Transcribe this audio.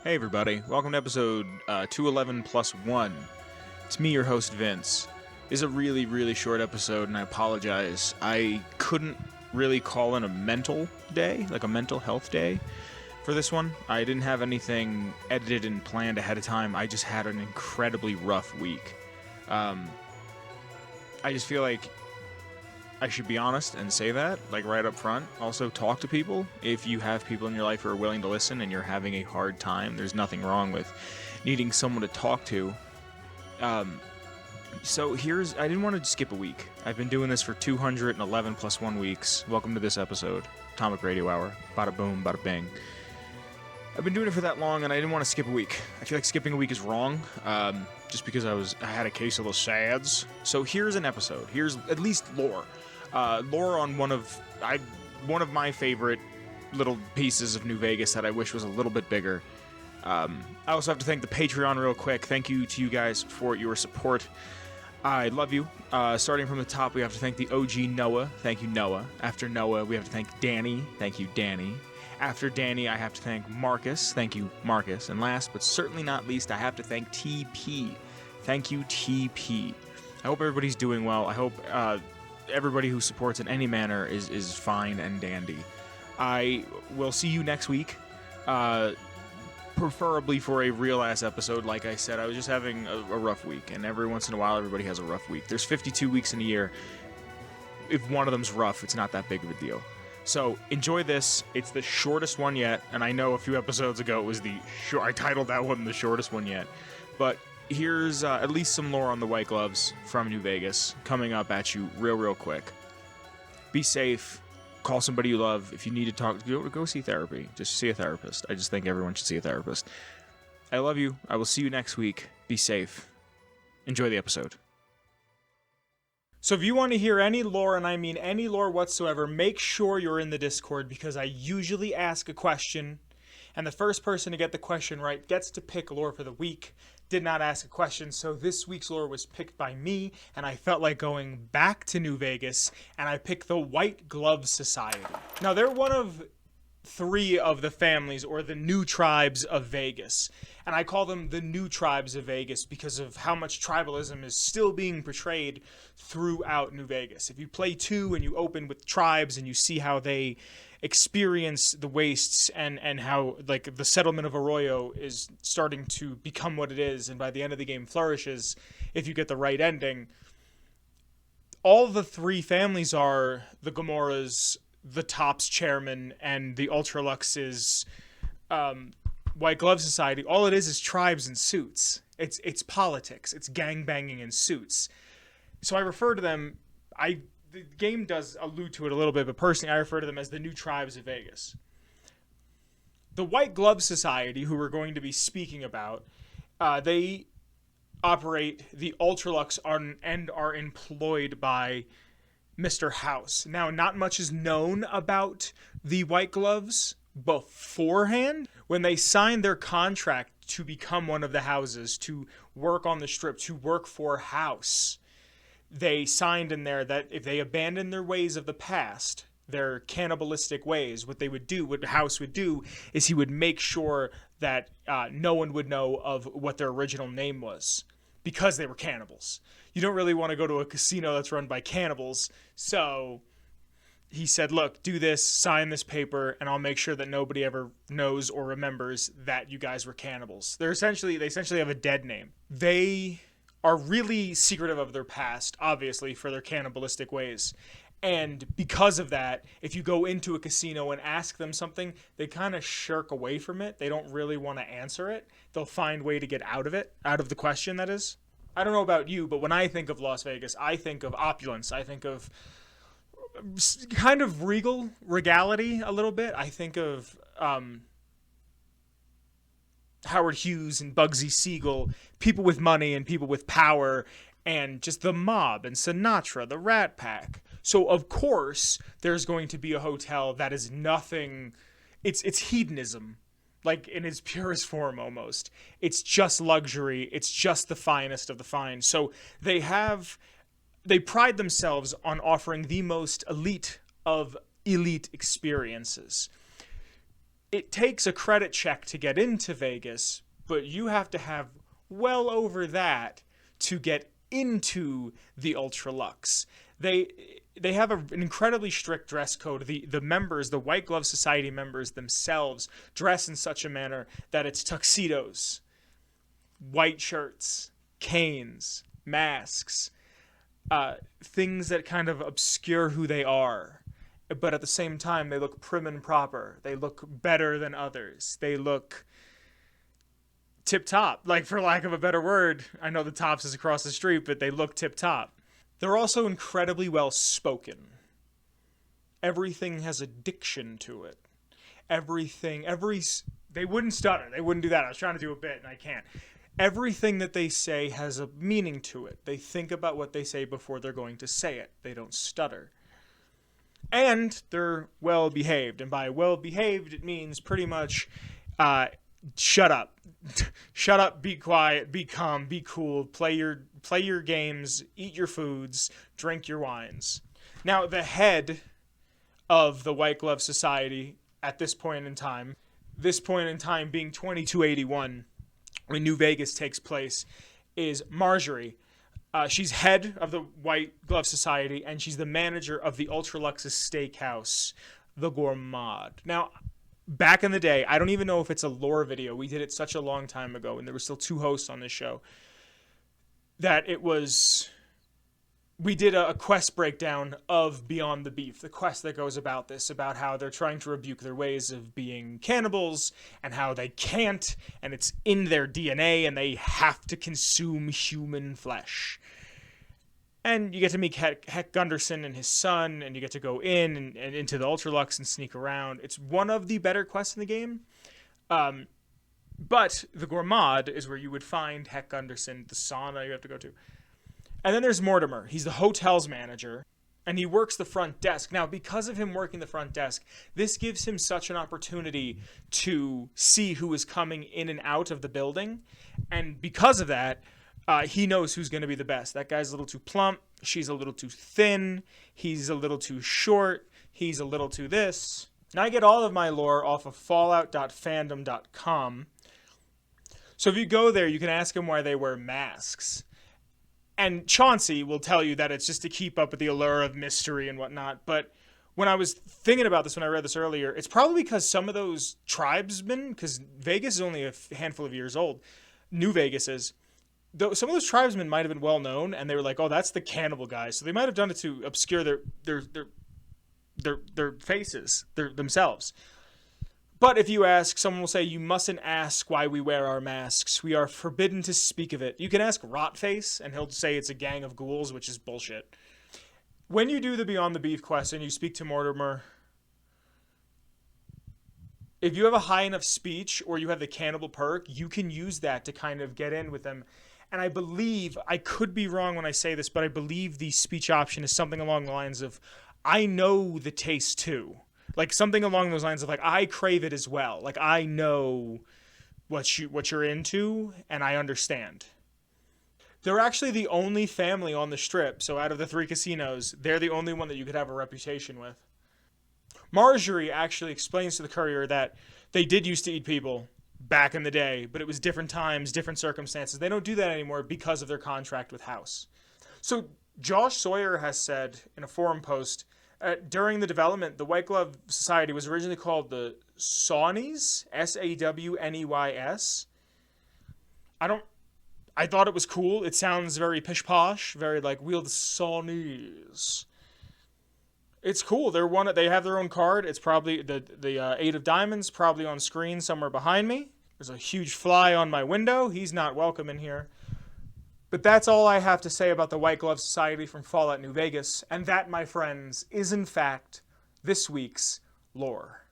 Hey everybody, welcome to episode 211 plus 1. It's me, your host, Vince. This is a really short episode, and I apologize. I couldn't really call in a mental day, like a mental health day, for this one. I didn't have anything edited and planned ahead of time. I just had an incredibly rough week. I just feel like I should be honest and say that, like right up front. Also, talk to people. If you have people in your life who are willing to listen and you're having a hard time, there's nothing wrong with needing someone to talk to. I didn't want to skip a week. I've been doing this for 211 plus 1 weeks. Welcome to this episode, Atomic Radio Hour. Bada boom, bada bang. I've been doing it for that long, and I didn't want to skip a week. I feel like skipping a week is wrong, just because I had a case of the SADS. So here's an episode. Here's at least lore. Lore on one of my favorite little pieces of New Vegas that I wish was a little bit bigger. I also have to thank the Patreon real quick. Thank you to you guys for your support. I love you. Starting from the top, we have to thank the OG Noah. Thank you, Noah. After Noah, we have to thank Danny. Thank you, Danny. After Danny, I have to thank Marcus. Thank you, Marcus. And last but certainly not least, I have to thank TP. Thank you, TP. I hope everybody's doing well. I hope everybody who supports in any manner is fine and dandy. I will see you next week, preferably for a real-ass episode. Like I said, I was just having a rough week, and every once in a while, everybody has a rough week. There's 52 weeks in a year. If one of them's rough, it's not that big of a deal. So enjoy this. It's the shortest one yet, and I know a few episodes ago it was I titled that one the shortest one yet, but here's at least some lore on the White Gloves from New Vegas coming up at you real quick. Be safe. Call somebody you love. If you need to talk, go see therapy. Just see a therapist. I just think everyone should see a therapist. I love you. I will see you next week. Be safe. Enjoy the episode. So if you want to hear any lore, and I mean any lore whatsoever, make sure you're in the Discord, because I usually ask a question, and the first person to get the question right gets to pick lore for the week. Did not ask a question, so this week's lore was picked by me, and I felt like going back to New Vegas, and I picked the White Glove Society. Now, they're one of 3 of the families, or the new tribes of Vegas, and I call them the new tribes of Vegas because of how much tribalism is still being portrayed throughout New Vegas. If you play 2 and you open with tribes and you see how they experience the wastes and how, like, the settlement of Arroyo is starting to become what it is, and by the end of the game flourishes if you get the right ending. All the 3 families are the Gamoras, the Tops chairman, and the Ultralux's White Glove Society. All it is tribes in suits. It's politics. It's gangbanging in suits. So I refer to them, the game does allude to it a little bit, but personally I refer to them as the new tribes of Vegas. The White Glove Society, who we're going to be speaking about, they operate the Ultralux and are employed by Mr. House. Now, not much is known about the White Gloves beforehand. When they signed their contract to become one of the houses, to work on the strip, to work for House, they signed in there that if they abandoned their ways of the past, their cannibalistic ways, what House would do is he would make sure that no one would know of what their original name was, because they were cannibals. You don't really want to go to a casino that's run by cannibals, so he said, look, do this, sign this paper, and I'll make sure that nobody ever knows or remembers that you guys were cannibals. They essentially have a dead name. They are really secretive of their past, obviously, for their cannibalistic ways. And because of that, if you go into a casino and ask them something, they kind of shirk away from it. They don't really want to answer it. They'll find a way to get out of it, out of the question, that is. I don't know about you, but when I think of Las Vegas, I think of opulence. I think of kind of regality a little bit. I think of Howard Hughes and Bugsy Siegel, people with money and people with power, and just the mob and Sinatra, the Rat Pack. So of course there's going to be a hotel that is nothing. It's hedonism, like in its purest form almost. It's just luxury. It's just the finest of the fine. So they pride themselves on offering the most elite of elite experiences. it takes a credit check to get into Vegas, but you have to have well over that to get into the Ultra Luxe. They have an incredibly strict dress code. The members, the White Glove Society members themselves, dress in such a manner that it's tuxedos, white shirts, canes, masks, things that kind of obscure who they are. But at the same time, they look prim and proper. They look better than others. They look tip-top, like, for lack of a better word. I know the Tops is across the street, but they look tip-top. They're also incredibly well-spoken. Everything has a diction to it. They wouldn't stutter. They wouldn't do that. I was trying to do a bit, and I can't. Everything that they say has a meaning to it. They think about what they say before they're going to say it. They don't stutter. And they're well-behaved. And by well-behaved, it means pretty much shut up. Shut up, be quiet, be calm, be cool, play your games, eat your foods, drink your wines. Now, the head of the White Glove Society at this point in time being 2281, when New Vegas takes place, is Marjorie. She's head of the White Glove Society, and she's the manager of the Ultra Luxus Steakhouse, the Gourmand. Now, back in the day, I don't even know if it's a lore video. We did it such a long time ago, and there were still two hosts on this show. We did a quest breakdown of Beyond the Beef, the quest that goes about this, about how they're trying to rebuke their ways of being cannibals, and how they can't, and it's in their DNA, and they have to consume human flesh. And you get to meet Heck Gunderson and his son, and you get to go in and into the Ultra Luxe and sneak around. It's one of the better quests in the game. But the Gourmand is where you would find Heck Gunderson, the sauna you have to go to. And then there's Mortimer. He's the hotel's manager, and he works the front desk. Now, because of him working the front desk, this gives him such an opportunity to see who is coming in and out of the building. And because of that, he knows who's going to be the best. That guy's a little too plump. She's a little too thin. He's a little too short. He's a little too this. Now, I get all of my lore off of fallout.fandom.com. So if you go there, you can ask them why they wear masks. And Chauncey will tell you that it's just to keep up with the allure of mystery and whatnot. But when I was thinking about this, when I read this earlier, it's probably because some of those tribesmen, because Vegas is only a handful of years old, New Vegas is, some of those tribesmen might have been well known, and they were like, "Oh, that's the cannibal guy." So they might have done it to obscure their faces, themselves. But if you ask, someone will say, "You mustn't ask why we wear our masks. We are forbidden to speak of it." You can ask Rotface, and he'll say it's a gang of ghouls, which is bullshit. When you do the Beyond the Beef quest and you speak to Mortimer, if you have a high enough speech or you have the cannibal perk, you can use that to kind of get in with them. And I believe, I could be wrong when I say this, but I believe the speech option is something along the lines of, "I know the taste too." Like something along those lines of like, "I crave it as well. Like I know what you're into, and I understand." They're actually the only family on the strip. So out of the 3 casinos, they're the only one that you could have a reputation with. Marjorie actually explains to the courier that they did used to eat people back in the day, but it was different times, different circumstances. They don't do that anymore because of their contract with House. So Josh Sawyer has said in a forum post, during the development, the White Glove Society was originally called the Sawneys, Sawneys. I thought it was cool. It sounds very pish-posh, very like, "We're the Sawneys." It's cool. They have their own card. It's probably the 8 of diamonds, probably on screen somewhere behind me. There's a huge fly on my window. He's not welcome in here. But that's all I have to say about the White Glove Society from Fallout New Vegas. And that, my friends, is in fact this week's lore.